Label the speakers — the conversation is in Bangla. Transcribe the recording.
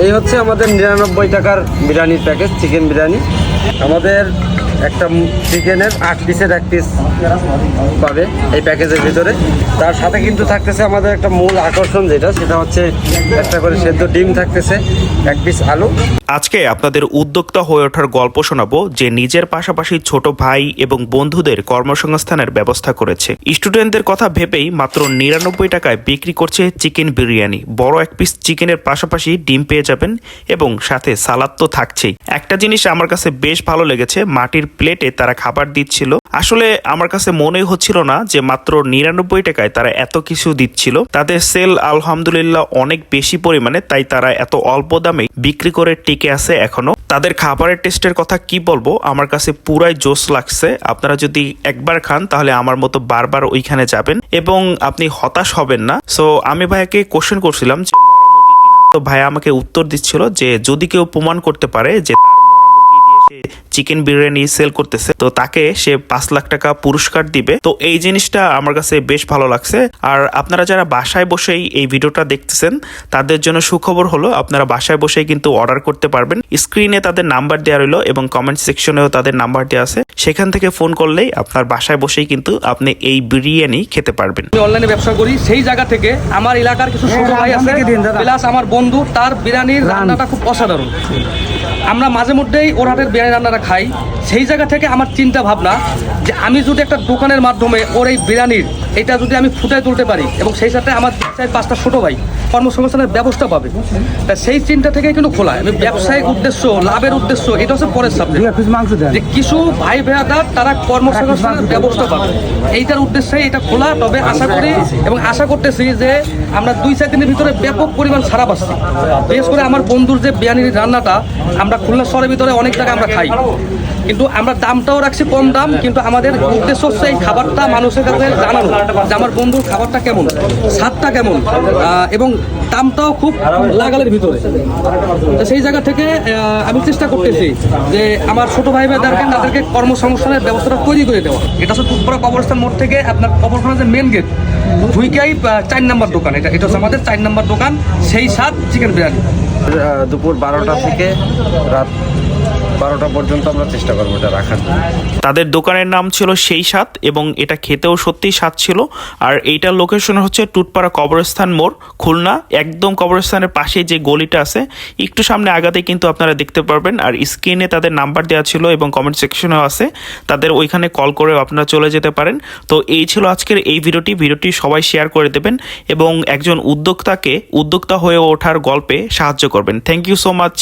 Speaker 1: এই হচ্ছে আমাদের 99 টাকার বিরিয়ানির প্যাকেজ, চিকেন বিরিয়ানি। আমাদের একটা চিকেনের 8 পিসের 1 পিস পাবে এই প্যাকেজের ভিতরে। তার সাথে কিন্তু থাকতেছে আমাদের একটা মূল আকর্ষণ, সেটা হচ্ছে একটা করে সেদ্ধ ডিম থাকতেছে, 1 পিস আলু।
Speaker 2: আজকে আপনাদের উদ্যোক্তা হয়ে ওঠার গল্প শোনাবো যে নিজের পাশাপাশি ছোট ভাই এবং বন্ধুদের কর্মসংস্থানের ব্যবস্থা করেছে। স্টুডেন্টদের কথা ভেবেই মাত্র 99 টাকায় বিক্রি করছে চিকেন বিরিয়ানি। বড় 1 পিস চিকেনের পাশাপাশি ডিম পেয়ে যাবেন এবং সাথে সালাদ তো থাকছেই। একটা জিনিস আমার কাছে বেশ ভালো লেগেছে, মাটির প্লেটে তারা খাবার দিচ্ছিল। আসলে আমার কাছে মনেই হচ্ছিল না যে মাত্র 99 টাকায় তারা এত কিছু দিচ্ছিল। তাদের সেল আলহামদুলিল্লাহ অনেক বেশি পরিমাণে, তাই তারা এত অল্প দামে বিক্রি করে টিকে আছে এখনো। তাদের খাবারের টেস্টের কথা কি বলবো, আমার কাছে পুরাই জোস লাগছে। আপনারা যদি একবার খান তাহলে আমার মতো বারবার ওইখানে যাবেন এবং আপনি হতাশ হবেন না। সো আমি ভাইয়াকে কোশ্চেন করছিলাম যে মরা মুরগি কিনা, তো ভাইয়া আমাকে উত্তর দিচ্ছিল যে যদি কেউ প্রমাণ করতে পারে যে তার মরা মুরগি দিয়ে সে চিকেন বিরিয়ানি সেল করতেছে তো তাকে সে 5 লাখ টাকা পুরস্কার দিবে। তো এই জিনিসটা আমার কাছে বেশ ভালো লাগছে। আর আপনারা যারা বাসায় বসেই এই ভিডিওটা দেখতেছেন তাদের জন্য সুখবর হলো আপনারা বাসায় বসেই কিন্তু অর্ডার করতে পারবেন। স্ক্রিনে তাদের নাম্বার দেওয়া রইলো এবং কমেন্ট সেকশনেও তাদের নাম্বার দেওয়া আছে, সেখান থেকে ফোন করলেই আপনার বাসায় বসেই কিন্তু আপনি এই বিরিয়ানি খেতে পারবেন।
Speaker 3: আমি অনলাইনে ব্যবসা করি, সেই জায়গা থেকে আমার এলাকার কিছু ছোট ভাই আছে প্লাস আমার বন্ধু, তার বিরিয়ানির রান্নাটা খুব অসাধারণ। আমরা মাঝে মধ্যেই ওর হাতের বিরিয়ানি রান্নাটা খাই। সেই জায়গা থেকে আমার চিন্তা ভাবনা যে আমি যদি একটা দোকানের মাধ্যমে ওর এই বিরিয়ানির এটা যদি আমি ফুটায় তুলতে পারি এবং সেই সাথে আমার 4-5টা ছোটো ভাই কর্মসংস্থানের ব্যবস্থা পাবে, তা সেই চিন্তা থেকেই কিন্তু খোলা। আমি ব্যবসায়িক উদ্দেশ্য, লাভের উদ্দেশ্য এটা হচ্ছে পরের সাবজেক্ট, যে কিছু ভাই ভেড়াদার তারা কর্মসংস্থানের ব্যবস্থা পাবে, এইটার উদ্দেশ্যে এটা খোলা। তবে আশা করি এবং আশা করতেছি যে আমরা 2-4 দিনের ভিতরে ব্যাপক পরিমাণ সারা পাচ্ছি। বিশেষ করে আমার বন্ধুর যে বিরিয়ানির রান্নাটা আমরা খুলনা শহরের ভিতরে অনেক জায়গায় আমরা খাই, কিন্তু আমরা দামটাও রাখছি কম দাম, কিন্তু আমাদের উদ্দেশ্য হচ্ছে এই খাবারটা মানুষের কাছে জানানো যে আমার বন্ধুর খাবারটা কেমন, স্বাদটা কেমন এবং দামটাও খুব লাগালের ভিতরে। তো সেই জায়গা থেকে আমি চেষ্টা করতেছি যে আমার ছোটো ভাই ভাইদেরকে তাদেরকে কর্মসংস্থানের ব্যবস্থাটা তৈরি করে দেওয়া। এটা হচ্ছে টুকপুরা কবরস্থান মোড় থেকে আপনার কবরখানার যে মেন গেট ঢুইকাই 4 নম্বর দোকান, এটা হচ্ছে আমাদের 4 নম্বর দোকান, সেই স্বাদ চিকেন বিরিয়ানি।
Speaker 1: দুপুর 12টা থেকে রাত 12টা পর্যন্ত আমরা চেষ্টা করবো এটা রাখার জন্য।
Speaker 2: তাদের দোকানের নাম ছিল সেই স্বাদ এবং এটা খেতেও সত্যিই স্বাদ ছিল। আর এইটার লোকেশন হচ্ছে টুটপাড়া কবরস্থান মোড়, খুলনা। একদম কবরস্থানের পাশে যে গলিটা আছে একটু সামনে আগাতে কিন্তু আপনারা দেখতে পারবেন। আর স্ক্রিনে তাদের নাম্বার দেওয়া ছিল এবং কমেন্ট সেকশনেও আছে, তাদের ওইখানে কল করেও আপনারা চলে যেতে পারেন। তো এই ছিল আজকের এই ভিডিওটি সবাই শেয়ার করে দেবেন এবং একজন উদ্যোক্তা হয়ে ওঠার গল্পে সাহায্য করবেন। Thank you so much.